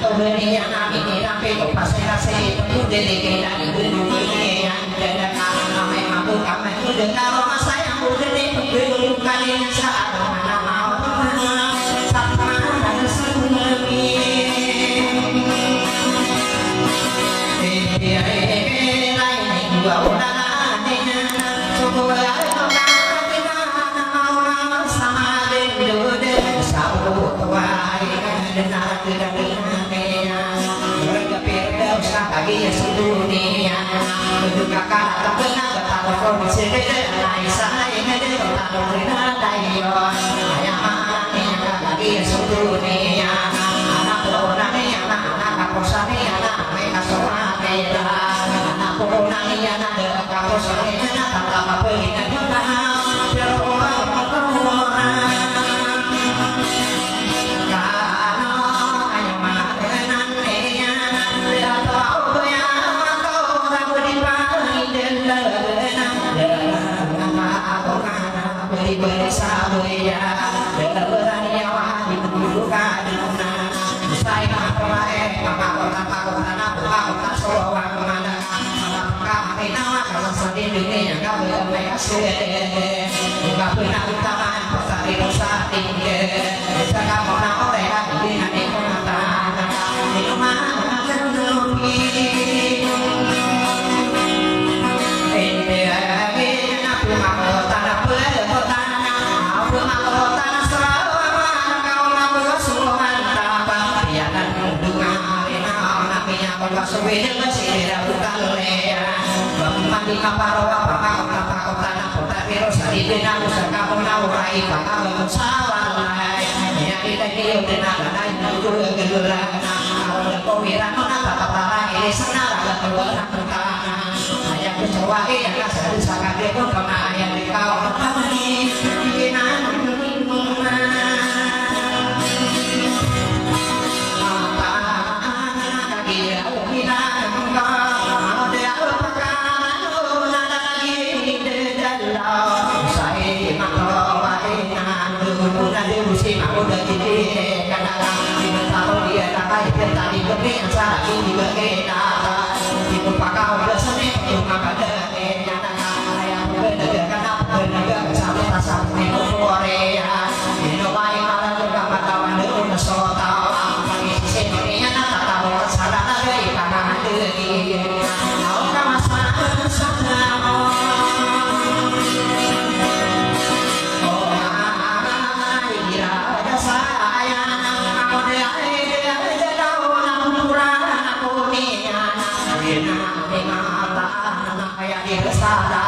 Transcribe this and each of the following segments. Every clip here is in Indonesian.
Korea, ini Ayah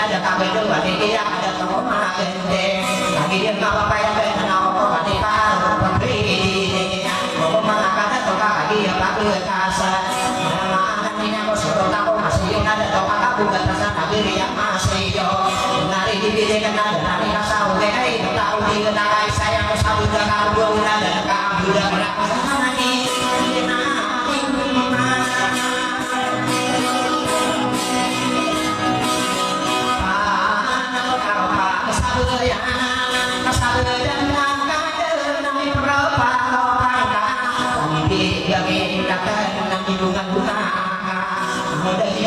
ada kabel dua dia ada toko magende lagi dia nggak apa ya kena nopo di paru pemberi mau mengangkat toka lagi ya pakai kasa mana ini aku suruh tahu masih ada toka aku batasan lagi yang masih yo nari di bidang kena nari rasa udah tahu di nari sayang sabu jaga dua ada kamu udah berapa lagi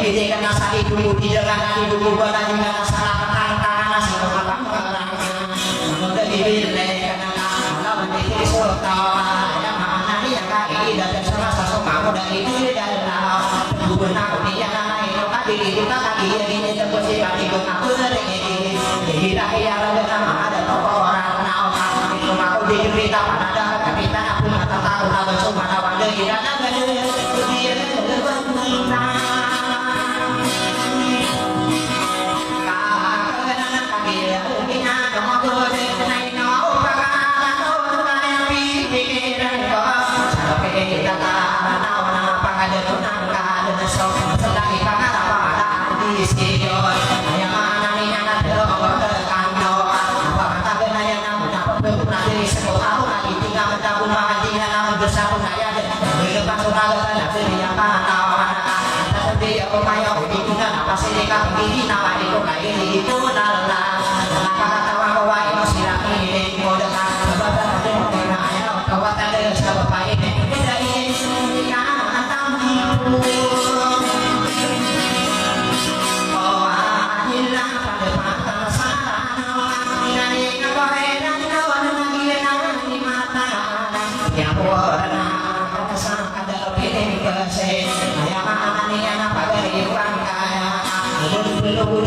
Jadi karena sakit dulu di jalan tadi dulu buat aja nggak salah kata nasi kemakan orang udah dibeli karena lawan di Sota yang mana dia kaki dan salah satu kamu dari itu dalam gubernur dia naik kaki kita kaki ini terus kaki aku dari ini jadi rakyat ada toko orang tahu itu aku diberita pada kapitan aku nggak tahu apa cuma apa dari karena dia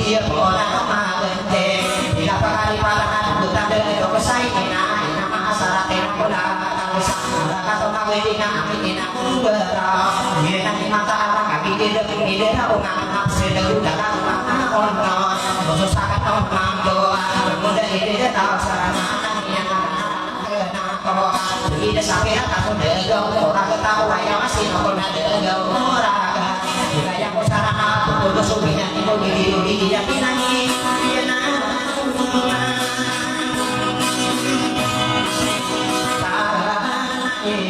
dia orang magende bila pakali palangan buta dari kesai ina nama asaraten bola kata mawedina aminina kumbara dia nanti mata apa kaki dia dia tahu nggak sudah udah lama ono bos sangat mampu muda dia tahu sarana yang tidak sampai atas udah orang ketawa yang masih nongol ada orang kayak sarana untuk subinya itu di yakinani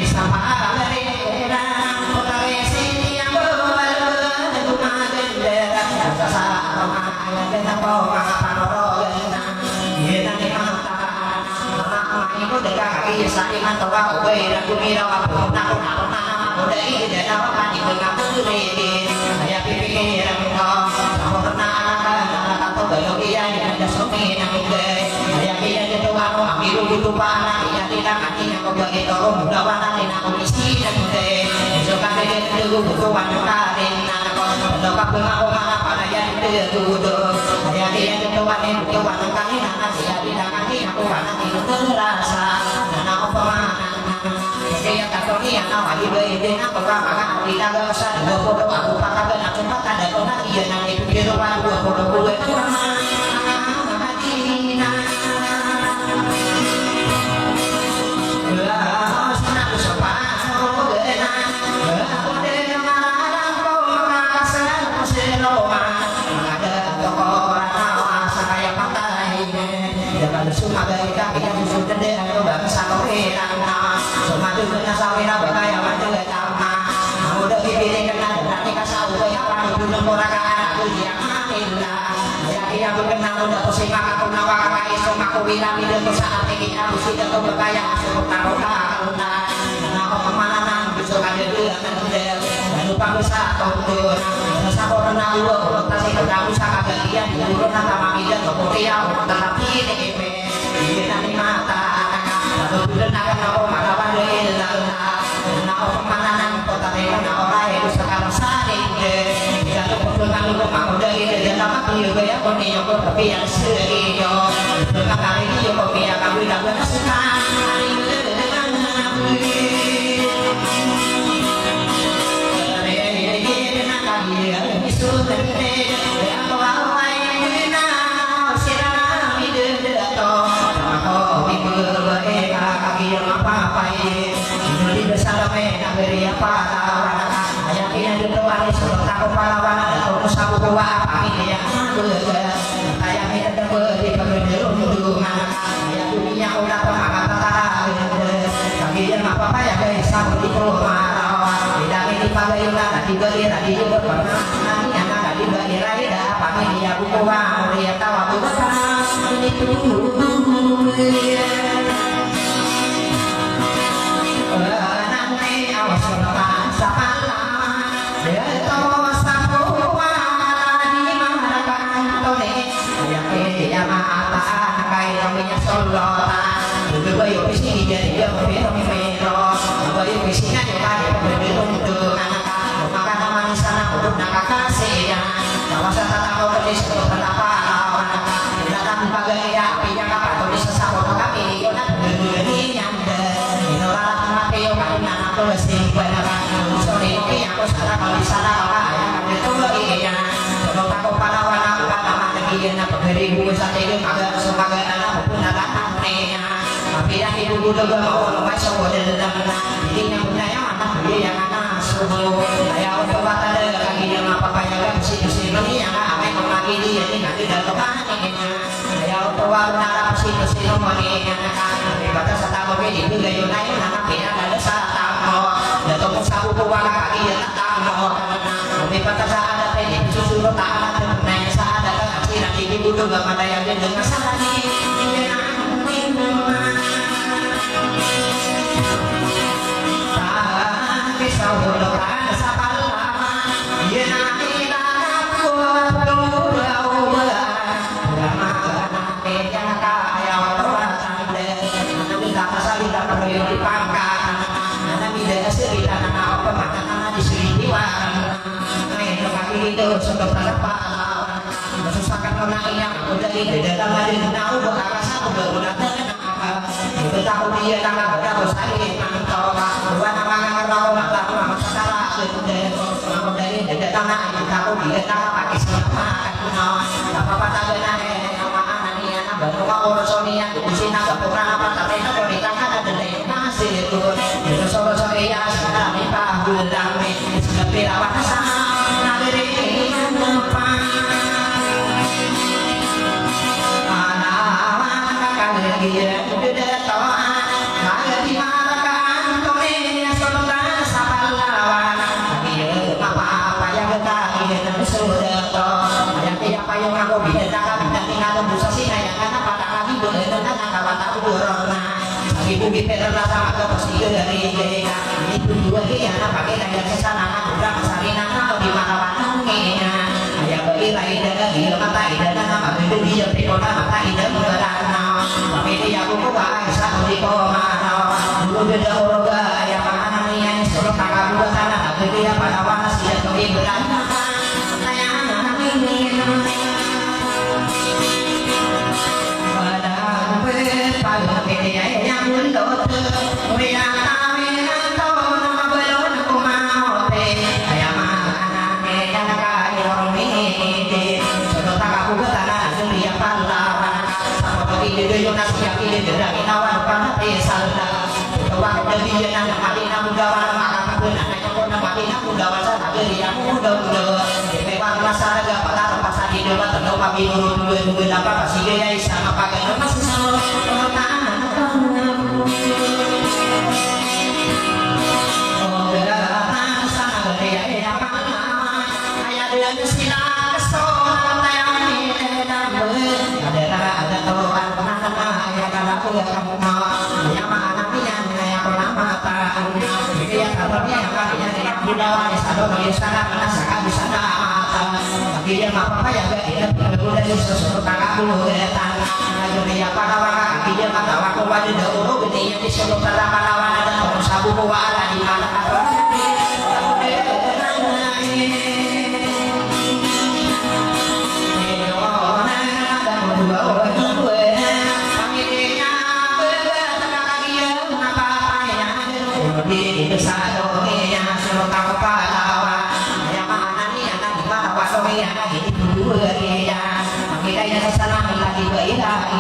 sama lerera otak sini yang bawa rumah gendera sama dengan bawa panorama dia nanti mata itu dekat kaki sakit atau apa dan kumira apa nak udah ini dah apa di tengah beri saya pikiran kau kamu pernah atau belum iya ada sopi nak udah saya dia itu aku ambil itu panah dia tidak hatinya kau bagi tolong mudah panah dan aku isi dan udah suka dia dulu butuh wanita dan aku doa pengaku mana pada yang itu dulu saya dia itu wanita butuh wanita ini nanti saya tidak hati aku wanita itu terasa dan aku pemanah kaya katoni ana wali bede na pagkakaga ila ga sa do ako pakaga na kumaka da ko na iya na ipiro wa ko hadina la sana ko sa pa ko de na ko de marang ko ka sa ko se lo ma ada to ko ra sa kaya patay ya kalau sumaga ika kita sudah de ko ba sa ko na maju dengan sawina bagaya maju ke tama udah dipilih kena nanti kasau ya orang bunuh moraka aku dia amillah ya iya kenal udah pusing aku nawa kai sama aku bilang itu saat ini aku sudah ke bagaya aku taruh karena aku kemana nang besok ada dua mendel lupa bisa tonton sabo kenal lu pasti udah usah kagak dia dulu nama dia kemudian tetapi ini nanti mata Sudah nak kau makan Koneo ko tapi yang seriyo Pagkakari niyo ko kaya kabulang na suka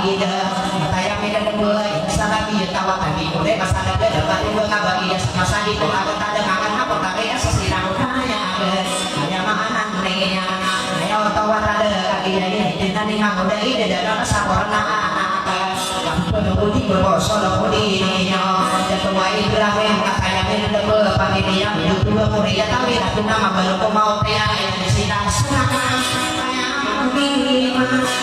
ida mataya medan boy salabi tawa tadi boleh masalah ada batu ngabagi ya masa itu ada tanda makan apa karya sesirang kaya hanya makan nenya ayo tawa ada kaki dari dengan yang udah ide dan sabarna pengemudi berbosol kudinya jatuhai berapa yang katanya medan boy pagi yang dua Korea tapi aku nama baru mau pria yang di sini sana ayam